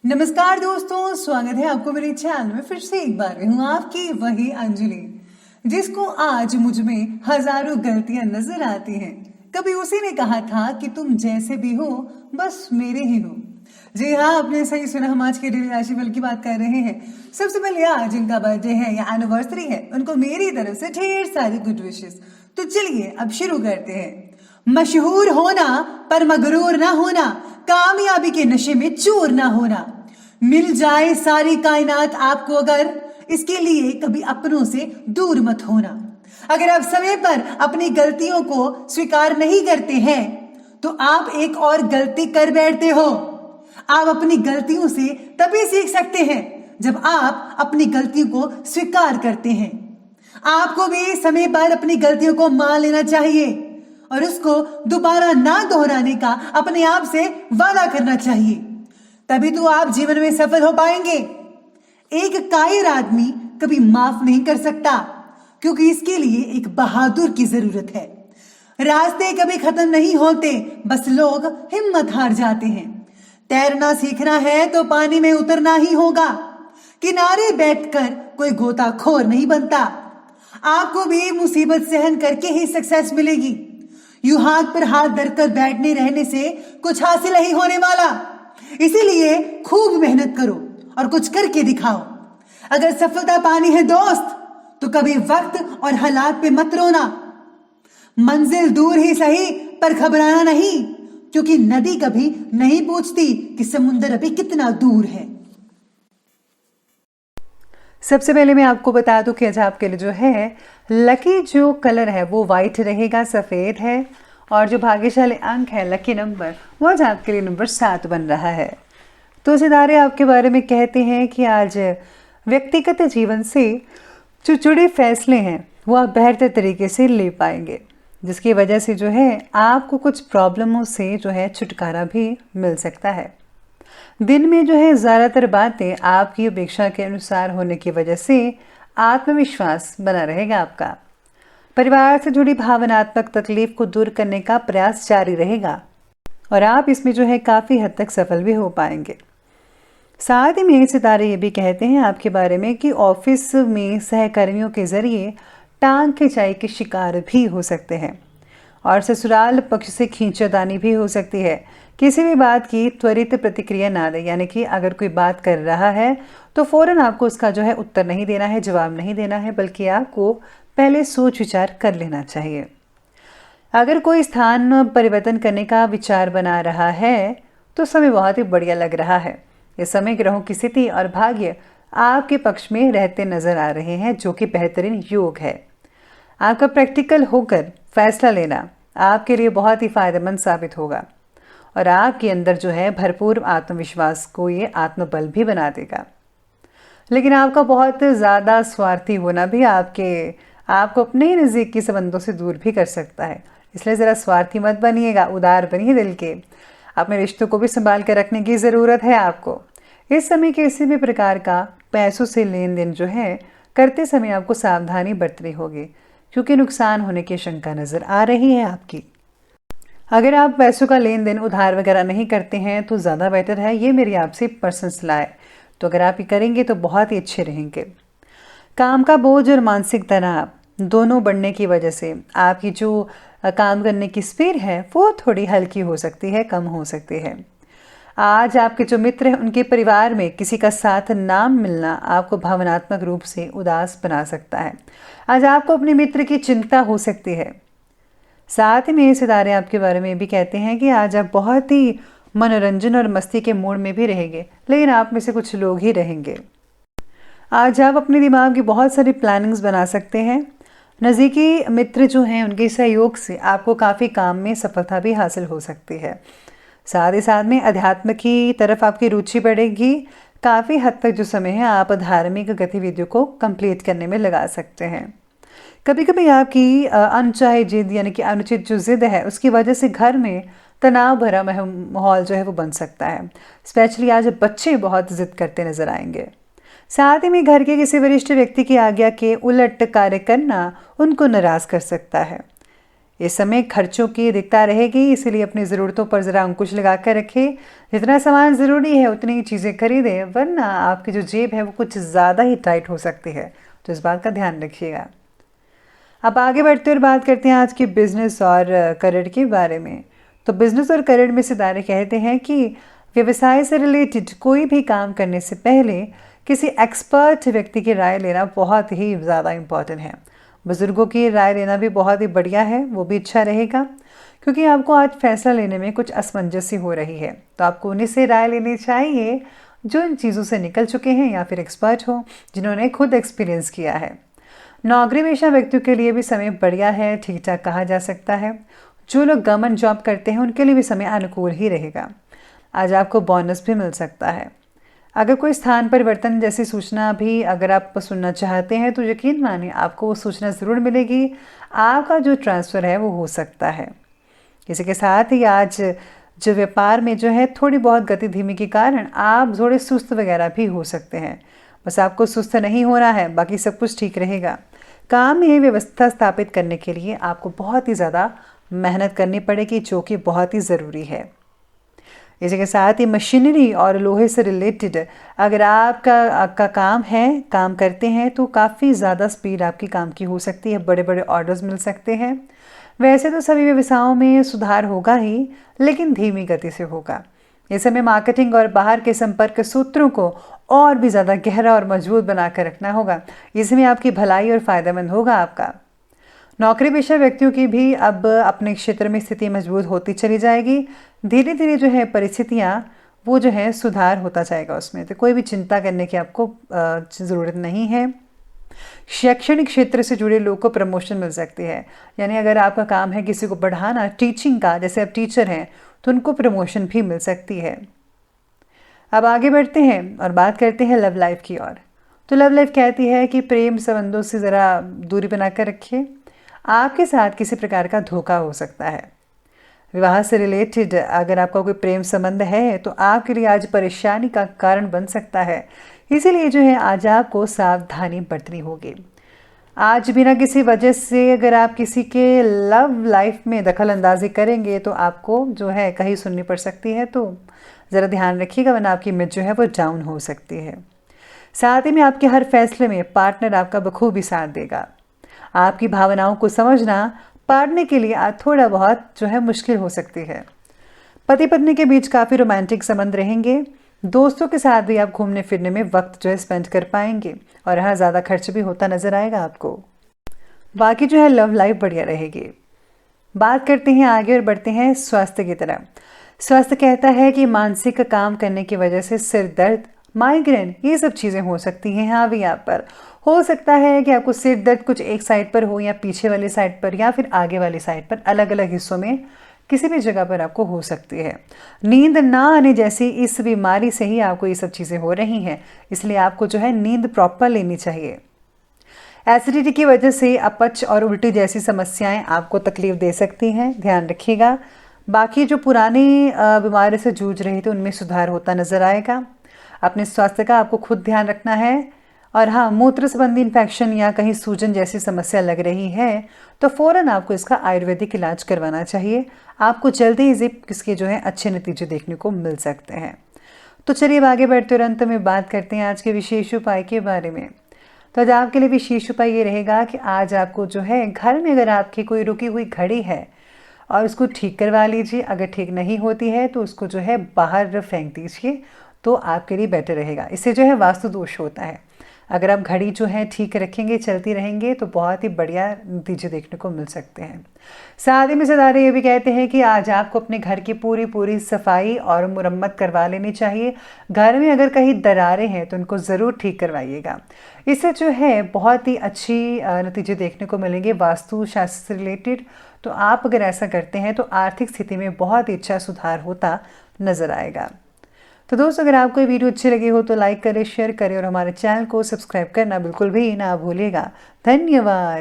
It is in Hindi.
नमस्कार दोस्तों, स्वागत है आपको मेरे चैनल में। फिर से एक बार हूँ आपकी वही अंजलि, जिसको आज मुझ में हजारों गलतियां नजर आती हैं। कभी उसी ने कहा था कि तुम जैसे भी हो बस मेरे ही हो। जी हाँ, आपने सही सुना, हम आज के डेली राशिफल की बात कर रहे हैं। सबसे पहले आज जिनका बर्थडे है या एनिवर्सरी है, उनको मेरी तरफ से ढेर सारी गुड विशेस। तो चलिए अब शुरू करते हैं। मशहूर होना पर मगरूर ना होना, कामयाबी के नशे में चूर ना होना। मिल जाए सारी कायनात आपको अगर, इसके लिए कभी अपनों से दूर मत होना। अगर आप समय पर अपनी गलतियों को स्वीकार नहीं करते हैं तो आप एक और गलती कर बैठते हो। आप अपनी गलतियों से तभी सीख सकते हैं जब आप अपनी गलतियों को स्वीकार करते हैं। आपको भी समय पर अपनी गलतियों को मान लेना चाहिए और उसको दोबारा ना दोहराने का अपने आप से वादा करना चाहिए, तभी तो आप जीवन में सफल हो पाएंगे। एक कायर आदमी कभी माफ नहीं कर सकता, क्योंकि इसके लिए एक बहादुर की जरूरत है। रास्ते कभी खत्म नहीं होते, बस लोग हिम्मत हार जाते हैं। तैरना सीखना है तो पानी में उतरना ही होगा। किनारे बैठकर कोई गोताखोर नहीं बनता। आपको भी मुसीबत सहन करके ही सक्सेस मिलेगी। यूं हाथ पर हाथ धरकर बैठने रहने से कुछ हासिल नहीं होने वाला। इसीलिए खूब मेहनत करो और कुछ करके दिखाओ। अगर सफलता पानी है दोस्त, तो कभी वक्त और हालात पे मत रोना। मंजिल दूर ही सही पर घबराना नहीं, क्योंकि नदी कभी नहीं पूछती कि समुंदर अभी कितना दूर है। सबसे पहले मैं आपको बता दूं कि आज आपके लिए जो है लकी जो कलर है वो वाइट रहेगा, सफ़ेद है। और जो भाग्यशाली अंक है, लकी नंबर, वो आज आपके लिए नंबर 7 बन रहा है। तो सितारे आपके बारे में कहते हैं कि आज व्यक्तिगत जीवन से जो जुड़े फैसले हैं वो आप बेहतर तरीके से ले पाएंगे, जिसकी वजह से जो है आपको कुछ प्रॉब्लमों से जो है छुटकारा भी मिल सकता है। दिन में जो है ज़्यादातर बातें आपकी अपेक्षा के अनुसार होने की वजह से आत्मविश्वास बना रहेगा आपका। परिवार से जुड़ी भावनात्मक तकलीफ को दूर करने का प्रयास जारी रहेगा और आप इसमें जो है काफ़ी हद तक सफल भी हो पाएंगे। साथ ही में सितारे ये भी कहते हैं आपके बारे में कि ऑफिस में सहकर्मियों के जरिए टांग खिंचाई के शिकार भी हो सकते हैं और ससुराल पक्ष से खींचातानी भी हो सकती है। किसी भी बात की त्वरित प्रतिक्रिया ना दें, यानी कि अगर कोई बात कर रहा है तो फौरन आपको उसका जो है उत्तर नहीं देना है, जवाब नहीं देना है, बल्कि आपको पहले सोच विचार कर लेना चाहिए। अगर कोई स्थान परिवर्तन करने का विचार बना रहा है तो समय बहुत ही बढ़िया लग रहा है। इस समय ग्रहों की स्थिति और भाग्य आपके पक्ष में रहते नजर आ रहे हैं, जो कि बेहतरीन योग है। आपका प्रैक्टिकल होकर फैसला लेना आपके लिए बहुत ही फायदेमंद साबित होगा और आपके अंदर जो है भरपूर आत्मविश्वास को ये आत्मबल भी बना देगा। लेकिन आपका बहुत ज़्यादा स्वार्थी होना भी आपको अपने ही नज़दीकी संबंधों से दूर भी कर सकता है। इसलिए ज़रा स्वार्थी मत बनिएगा, उदार बनिए दिल के। अपने रिश्तों को भी संभाल कर रखने की ज़रूरत है आपको। इस समय किसी भी प्रकार का पैसों से लेन देन जो है करते समय आपको सावधानी बरतनी होगी, क्योंकि नुकसान होने की शंका नज़र आ रही है आपकी। अगर आप पैसों का लेन देन उधार वगैरह नहीं करते हैं तो ज़्यादा बेटर है, ये मेरी आपसे पर्सनल सलाह है। तो अगर आप ये करेंगे तो बहुत ही अच्छे रहेंगे। काम का बोझ और मानसिक तनाव दोनों बढ़ने की वजह से आपकी जो काम करने की स्पीड है वो थोड़ी हल्की हो सकती है, कम हो सकती है। आज आपके जो मित्र हैं उनके परिवार में किसी का साथ ना मिलना आपको भावनात्मक रूप से उदास बना सकता है। आज आपको अपने मित्र की चिंता हो सकती है। साथ ही में सितारे आपके बारे में भी कहते हैं कि आज आप बहुत ही मनोरंजन और मस्ती के मूड में भी रहेंगे, लेकिन आप में से कुछ लोग ही रहेंगे। आज आप अपने दिमाग की बहुत सारी प्लानिंग्स बना सकते हैं। नज़दीकी मित्र जो हैं उनके सहयोग से आपको काफ़ी काम में सफलता भी हासिल हो सकती है। साथ ही साथ में अध्यात्म की तरफ आपकी रुचि बढ़ेगी। काफ़ी हद तक जो समय है आप धार्मिक गतिविधियों को कंप्लीट करने में लगा सकते हैं। कभी कभी आपकी अनचाही जिद, यानी कि अनुचित जो जिद है, उसकी वजह से घर में तनाव भरा माहौल जो है वो बन सकता है। स्पेशली आज बच्चे बहुत जिद करते नजर आएंगे। साथ ही में घर के किसी वरिष्ठ व्यक्ति की आज्ञा के उलट कार्य करना उनको नाराज कर सकता है। इस समय खर्चों की अधिकता रहेगी, इसीलिए अपनी ज़रूरतों पर ज़रा अंकुश लगा कर रखें। जितना सामान ज़रूरी है उतनी ही चीज़ें खरीदें, वरना आपकी जो जेब है वो कुछ ज़्यादा ही टाइट हो सकती है, तो इस बात का ध्यान रखिएगा। अब आगे बढ़ते और बात करते हैं आज के बिजनेस और करियर के बारे में। तो बिजनेस और करियर में सितारे कहते हैं कि व्यवसाय से रिलेटेड कोई भी काम करने से पहले किसी एक्सपर्ट व्यक्ति की राय लेना बहुत ही ज़्यादा इम्पॉर्टेंट है। बुज़ुर्गों की राय लेना भी बहुत ही बढ़िया है, वो भी अच्छा रहेगा, क्योंकि आपको आज फैसला लेने में कुछ असमंजस हो रही है, तो आपको उन्हीं से राय लेनी चाहिए जो इन चीज़ों से निकल चुके हैं या फिर एक्सपर्ट हो, जिन्होंने खुद एक्सपीरियंस किया है। नौकरी पेशा व्यक्तियों के लिए भी समय बढ़िया है, ठीक ठाक कहा जा सकता है। जो लोग गवर्नमेंट जॉब करते हैं उनके लिए भी समय अनुकूल ही रहेगा। आज आपको बोनस भी मिल सकता है। अगर कोई स्थान परिवर्तन जैसी सूचना भी अगर आप सुनना चाहते हैं तो यकीन मानिए आपको वो सूचना ज़रूर मिलेगी। आपका जो ट्रांसफ़र है वो हो सकता है। इसी के साथ ही आज जो व्यापार में जो है थोड़ी बहुत गति धीमी के कारण आप थोड़े सुस्त वगैरह भी हो सकते हैं। बस आपको सुस्त नहीं होना है, बाकी सब कुछ ठीक रहेगा। काम में व्यवस्था स्थापित करने के लिए आपको बहुत ही ज़्यादा मेहनत करनी पड़ेगी, जो कि बहुत ही ज़रूरी है। इसी के साथ ही मशीनरी और लोहे से रिलेटेड अगर आपका काम करते हैं तो काफ़ी ज़्यादा स्पीड आपकी काम की हो सकती है, बड़े बड़े ऑर्डर्स मिल सकते हैं। वैसे तो सभी व्यवसायों में सुधार होगा ही, लेकिन धीमी गति से होगा। इस समय मार्केटिंग और बाहर के संपर्क सूत्रों को और भी ज़्यादा गहरा और मजबूत बनाकर रखना होगा। इसमें आपकी भलाई और फ़ायदेमंद होगा आपका। नौकरी पेशा व्यक्तियों की भी अब अपने क्षेत्र में स्थिति मजबूत होती चली जाएगी। धीरे धीरे जो है परिस्थितियाँ वो जो है सुधार होता जाएगा उसमें, तो कोई भी चिंता करने की आपको ज़रूरत नहीं है। शैक्षणिक क्षेत्र से जुड़े लोग को प्रमोशन मिल सकती है, यानी अगर आपका काम है किसी को बढ़ाना टीचिंग का, जैसे आप टीचर हैं तो उनको प्रमोशन भी मिल सकती है। अब आगे बढ़ते हैं और बात करते हैं लव लाइफ की ओर। तो लव लाइफ कहती है कि प्रेम संबंधों से ज़रा दूरी बनाकर रखिए। आपके साथ किसी प्रकार का धोखा हो सकता है। विवाह से रिलेटेड अगर आपका कोई प्रेम संबंध है तो आपके लिए आज परेशानी का कारण बन सकता है, इसीलिए जो है आज आपको सावधानी बरतनी होगी। आज बिना किसी वजह से अगर आप किसी के लव लाइफ में दखल अंदाजी करेंगे तो आपको जो है कहीं सुननी पड़ सकती है, तो ज़रा ध्यान रखिएगा, वरना आपकी इमेज जो है वो डाउन हो सकती है। साथ ही में आपके हर फैसले में पार्टनर आपका बखूबी साथ देगा। आपकी भावनाओं को समझना पार्टनर के लिए आज थोड़ा बहुत जो है मुश्किल हो सकती है। पति पत्नी के बीच काफ़ी रोमांटिक संबंध रहेंगे। दोस्तों के साथ भी आप घूमने फिरने में वक्त जो है स्पेंड कर पाएंगे और यहाँ ज़्यादा खर्च भी होता नज़र आएगा आपको। बाकी जो है लव लाइफ बढ़िया रहेगी। बात करते हैं आगे और बढ़ते हैं स्वास्थ्य की तरफ। स्वास्थ्य कहता है कि मानसिक काम करने की वजह से सिर दर्द, माइग्रेन, ये सब चीज़ें हो सकती हैं। हाँ भी आप पर हो सकता है कि आपको सिर दर्द कुछ एक साइड पर हो, या पीछे वाली साइड पर, या फिर आगे वाली साइड पर, अलग अलग हिस्सों में किसी भी जगह पर आपको हो सकती है। नींद ना आने जैसी इस बीमारी से ही आपको ये सब चीज़ें हो रही हैं, इसलिए आपको जो है नींद प्रॉपर लेनी चाहिए। एसिडिटी की वजह से अपच और उल्टी जैसी समस्याएं आपको तकलीफ दे सकती हैं, ध्यान रखिएगा। बाकी जो पुरानी बीमारी से जूझ रहे थे उनमें सुधार होता नजर आएगा। अपने स्वास्थ्य का आपको खुद ध्यान रखना है। और हाँ, मूत्र संबंधी इन्फेक्शन या कहीं सूजन जैसी समस्या लग रही है तो फ़ौरन आपको इसका आयुर्वेदिक इलाज करवाना चाहिए। आपको जल्दी ही इसके जो है अच्छे नतीजे देखने को मिल सकते हैं। तो चलिए अब आगे बढ़ते और अंत में बात करते हैं आज के विशेष उपाय के बारे में। तो आज आपके लिए विशेष उपाय ये रहेगा कि आज आपको जो है घर में अगर आपकी कोई रुकी हुई घड़ी है और उसको ठीक करवा लीजिए। अगर ठीक नहीं होती है तो उसको जो है बाहर फेंक दीजिए, तो आपके लिए बेटर रहेगा। इससे जो है वास्तु दोष होता है। अगर आप घड़ी जो है ठीक रखेंगे, चलती रहेंगे, तो बहुत ही बढ़िया नतीजे देखने को मिल सकते हैं। साथ ही में सितारे ये भी कहते हैं कि आज आपको अपने घर की पूरी सफाई और मुरम्मत करवा लेनी चाहिए। घर में अगर कहीं दरारें हैं तो उनको ज़रूर ठीक करवाइएगा। इससे जो है बहुत ही अच्छी नतीजे देखने को मिलेंगे वास्तु शास्त्र से रिलेटेड। तो आप अगर ऐसा करते हैं तो आर्थिक स्थिति में बहुत ही अच्छा सुधार होता नज़र आएगा। तो दोस्तों, अगर आपको ये वीडियो अच्छी लगी हो तो लाइक करें, शेयर करें और हमारे चैनल को सब्सक्राइब करना बिल्कुल भी ना भूलिएगा। धन्यवाद।